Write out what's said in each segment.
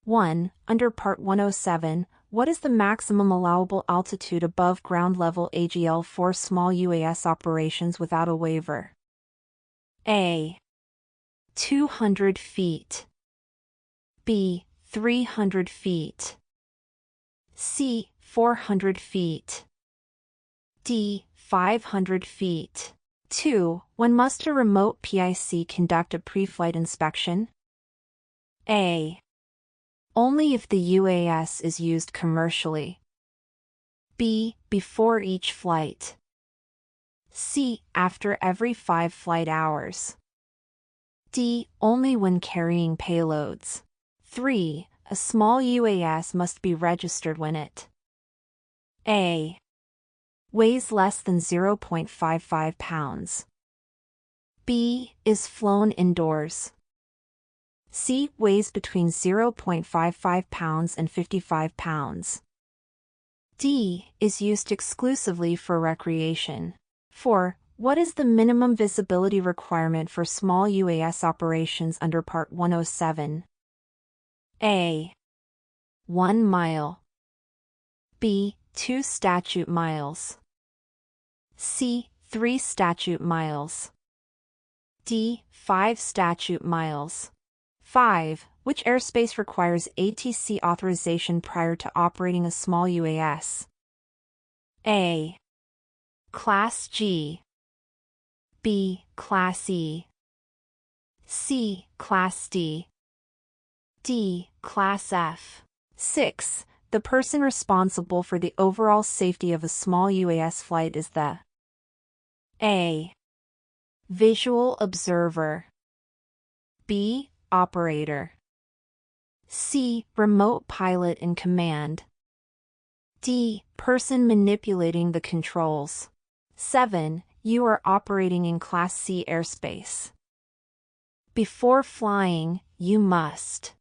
1. Under Part 107, what is the maximum allowable altitude above ground level AGL for small UAS operations without a waiver? A. 200 feet. B. 300 feet. C. 400 feet. D. 500 feet. 2. When must a remote PIC conduct a pre-flight inspection? A. Only if the UAS is used commercially. B. Before each flight. C. After every 5 flight hours. D. Only when carrying payloads. 3. A small UAS must be registered when it A. Weighs less than 0.55 pounds. B. Is flown indoors. C. Weighs between 0.55 pounds and 55 pounds. D. Is used exclusively for recreation. 4. What is the minimum visibility requirement for small UAS operations under Part 107? A. 1 mile. B. 2 statute miles. C. 3 statute miles. D. 5 statute miles. 5. Which airspace requires ATC authorization prior to operating a small UAS? A. Class G. B. Class E. C. Class D. D. Class F. 6. The person responsible for the overall safety of a small UAS flight is the A. Visual observer. B. Operator. C. Remote pilot in command. D. Person manipulating the controls. 7. You are operating in Class C airspace. Before flying, you must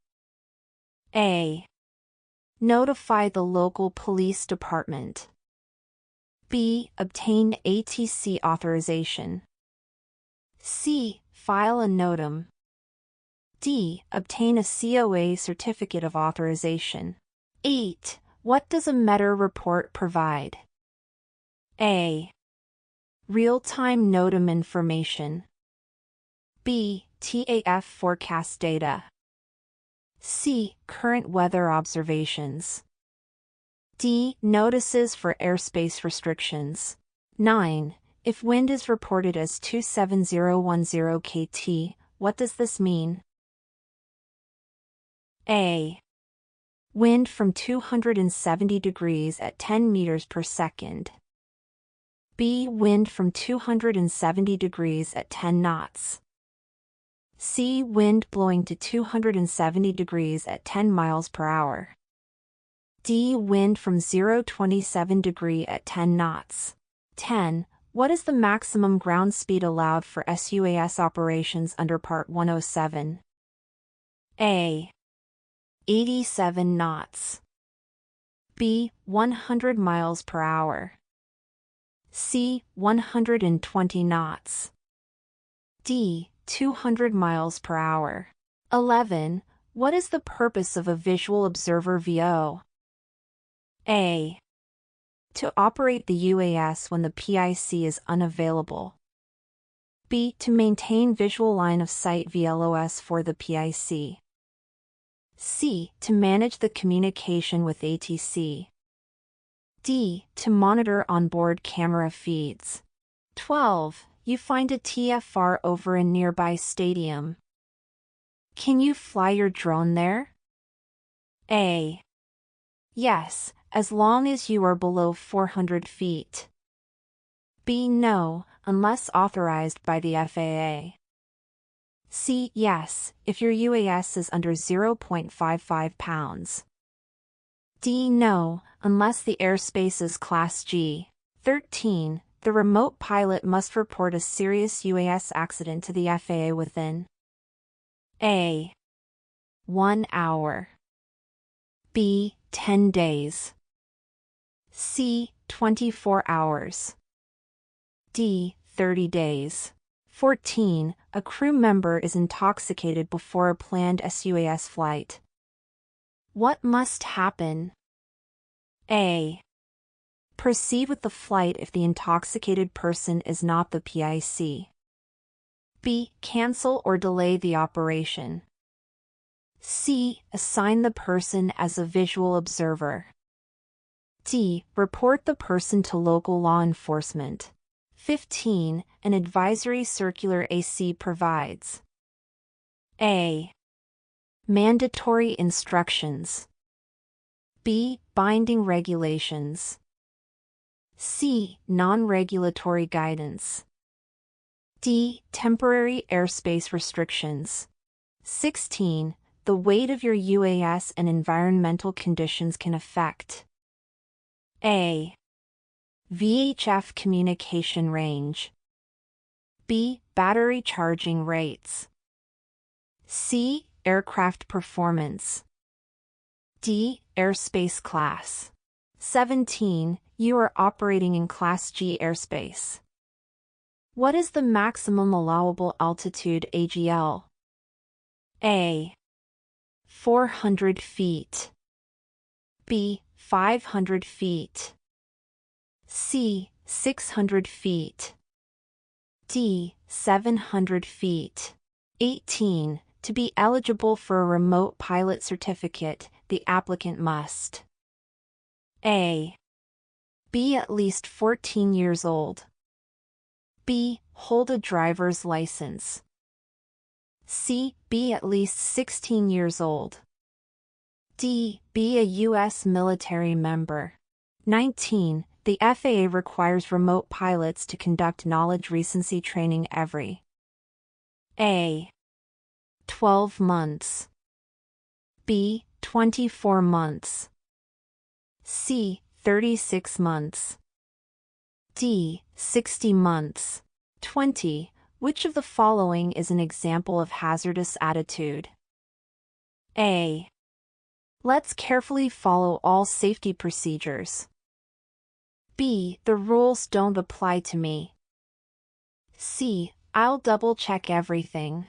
A. Notify the local police department. B. Obtain ATC authorization. C. File a NOTAM. D. Obtain a COA certificate of authorization. 8. What does a METR report provide? A. Real-time NOTAM information. B. TAF forecast data. C. Current weather observations. D. Notices for airspace restrictions. 9. If wind is reported as 27010 kT, what does this mean? A. Wind from 270 degrees at 10 meters per second. B. Wind from 270 degrees at 10 knots. C. Wind blowing to 270 degrees at 10 miles per hour. D. Wind from 027 degree at 10 knots. 10. What is the maximum ground speed allowed for SUAS operations under Part 107? A. 87 knots. B. 100 miles per hour. C. 120 knots. D. 200 miles per hour. 11. What is the purpose of a visual observer VO? A. To operate the UAS when the PIC is unavailable. B. To maintain visual line of sight VLOS for the PIC. C. To manage the communication with ATC. D. To monitor onboard camera feeds. 12. You find a TFR over a nearby stadium. Can you fly your drone there? A. Yes, as long as you are below 400 feet. B. No, unless authorized by the FAA. C. Yes, if your UAS is under 0.55 pounds. D. No, unless the airspace is Class G. 13. The remote pilot must report a serious UAS accident to the FAA within A. 1 hour. B. 10 days. C. 24 hours. D. 30 days. 14. A crew member is intoxicated before a planned SUAS flight. What must happen? A. Proceed with the flight if the intoxicated person is not the PIC. B. Cancel or delay the operation. C. Assign the person as a visual observer. D. Report the person to local law enforcement. 15. An advisory circular AC provides. A. Mandatory instructions. B. Binding regulations. C. Non-regulatory guidance. D. Temporary airspace restrictions. 16. The weight of your UAS and environmental conditions can affect. A. VHF communication range. B. Battery charging rates. C. Aircraft performance. D. Airspace class. 17. You are operating in Class G airspace. What is the maximum allowable altitude AGL? A. 400 feet. B. 500 feet. C. 600 feet. D. 700 feet. 18. To be eligible for a remote pilot certificate, the applicant must A. Be at least 14 years old. B. Hold a driver's license. C. Be at least 16 years old. D. Be a U.S. military member. 19. The FAA requires remote pilots to conduct knowledge recency training every A. 12 months. B. 24 months. C. 36 months. D. 60 months. 20. Which of the following is an example of hazardous attitude? A. Let's carefully follow all safety procedures. B. The rules don't apply to me. C. I'll double-check everything.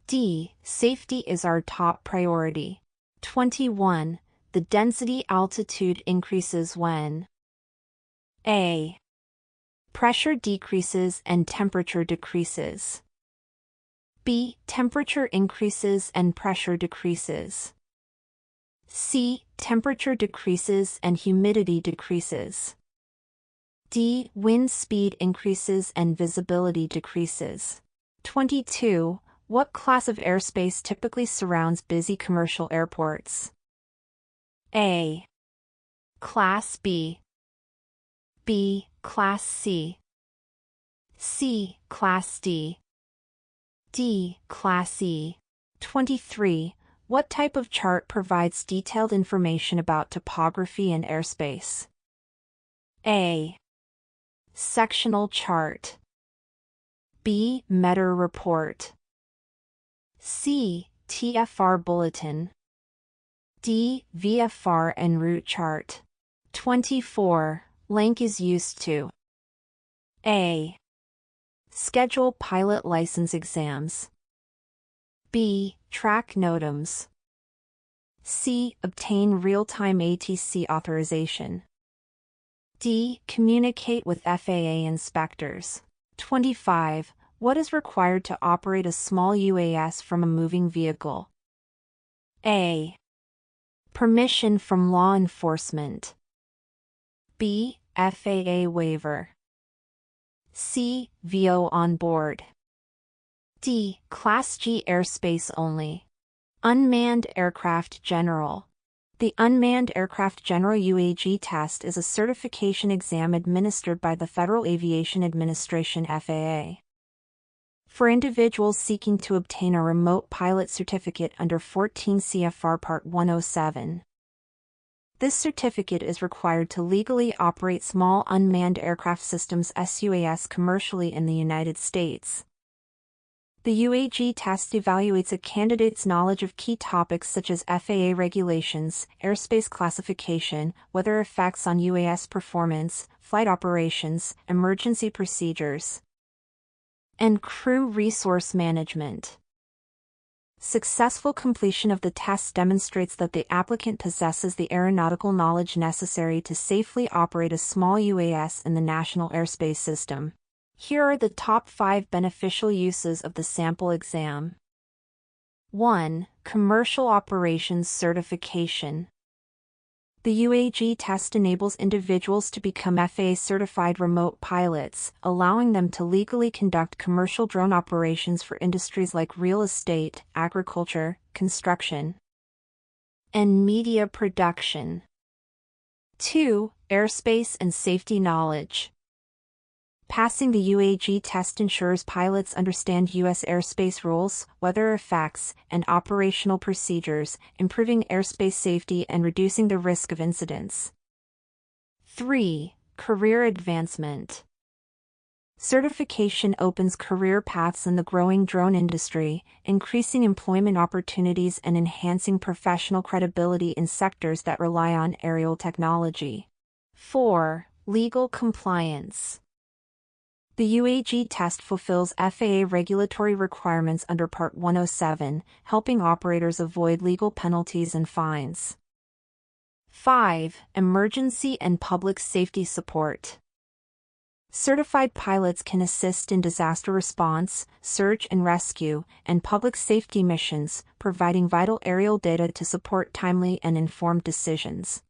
D. Safety is our top priority. 21. The density altitude increases when A. Pressure decreases and temperature decreases. B. Temperature increases and pressure decreases. C. Temperature decreases and humidity decreases. D. Wind speed increases and visibility decreases. 22. What class of airspace typically surrounds busy commercial airports? A. Class B. B. Class C. C. Class D. D. Class E. 23. What type of chart provides detailed information about topography and airspace? A. Sectional chart. B. Meter report. C. TFR bulletin. D. VFR and route chart. 24. Link is used to A. Schedule pilot license exams. B. Track NOTAMs. C. Obtain real-time ATC authorization. D. Communicate with FAA inspectors. 25. What is required to operate a small UAS from a moving vehicle? A. Permission from law enforcement. B. FAA waiver. C. VO on board. D. Class G airspace only. Unmanned Aircraft General. The Unmanned Aircraft General UAG test is a certification exam administered by the Federal Aviation Administration FAA. For individuals seeking to obtain a remote pilot certificate under 14 CFR Part 107. This certificate is required to legally operate small unmanned aircraft systems (SUAS) commercially in the United States. The UAG test evaluates a candidate's knowledge of key topics such as FAA regulations, airspace classification, weather effects on UAS performance, flight operations, emergency procedures, and crew resource management. Successful completion of the test demonstrates that the applicant possesses the aeronautical knowledge necessary to safely operate a small UAS in the national airspace system. Here are the top 5 beneficial uses of the sample exam. 1. Commercial Operations Certification. The UAG test enables individuals to become FAA-certified remote pilots, allowing them to legally conduct commercial drone operations for industries like real estate, agriculture, construction, and media production. 2. Airspace and Safety Knowledge. Passing the UAG test ensures pilots understand U.S. airspace rules, weather effects, and operational procedures, improving airspace safety and reducing the risk of incidents. 3. Career Advancement. Certification opens career paths in the growing drone industry, increasing employment opportunities and enhancing professional credibility in sectors that rely on aerial technology. 4. Legal Compliance. The UAG test fulfills FAA regulatory requirements under Part 107, helping operators avoid legal penalties and fines. 5. Emergency and Public Safety Support. Certified pilots can assist in disaster response, search and rescue, and public safety missions, providing vital aerial data to support timely and informed decisions.